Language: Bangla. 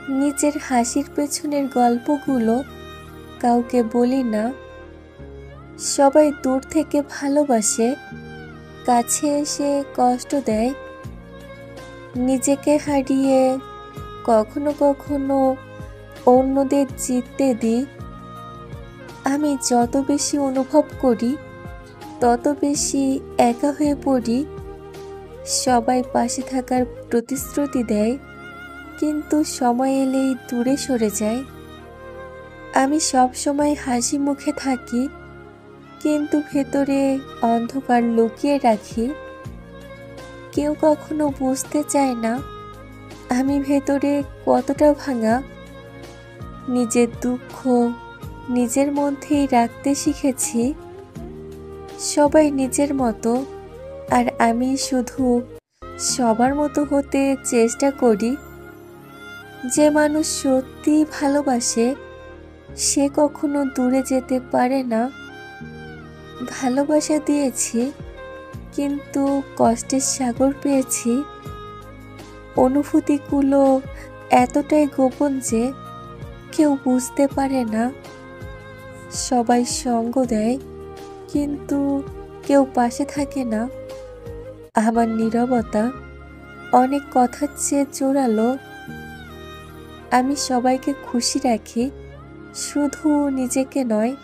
নিজের হাসির পেছনের গল্পগুলো কাউকে বলি না। সবাই দূর থেকে ভালোবাসে, কাছে এসে কষ্ট দেয়। নিজেকে হারিয়ে কখনো কখনো অন্যদের জিততে দিই। আমি যত বেশি অনুভব করি তত বেশি একা হয়ে পড়ি। সবাই পাশে থাকার প্রতিশ্রুতি দেয়, কিন্তু সময় এলেই দূরে সরে যায়। আমি সব সময় হাসি মুখে থাকি, কিন্তু ভেতরে অন্ধকার লুকিয়ে রাখি। কেউ কখনো বুঝতে চায় না আমি ভেতরে কতটা ভাঙা। নিজের দুঃখ নিজের মধ্যেই রাখতে শিখেছি। সবাই নিজের মতো, আর আমি শুধু সবার মতো হতে চেষ্টা করি। যে মানুষ সত্যিই ভালোবাসে সে কখনো দূরে যেতে পারে না। ভালোবাসা দিয়েছি, কিন্তু কষ্টের সাগর পেয়েছি। অনুভূতিগুলো এতটাই গোপন যে কেউ বুঝতে পারে না। সবাই সঙ্গ দেয়, কিন্তু কেউ পাশে থাকে না। আমার নীরবতা অনেক কথার চেয়ে জোরালো। আমি সবাইকে খুশি রাখি, শুধু নিজেকে নয়।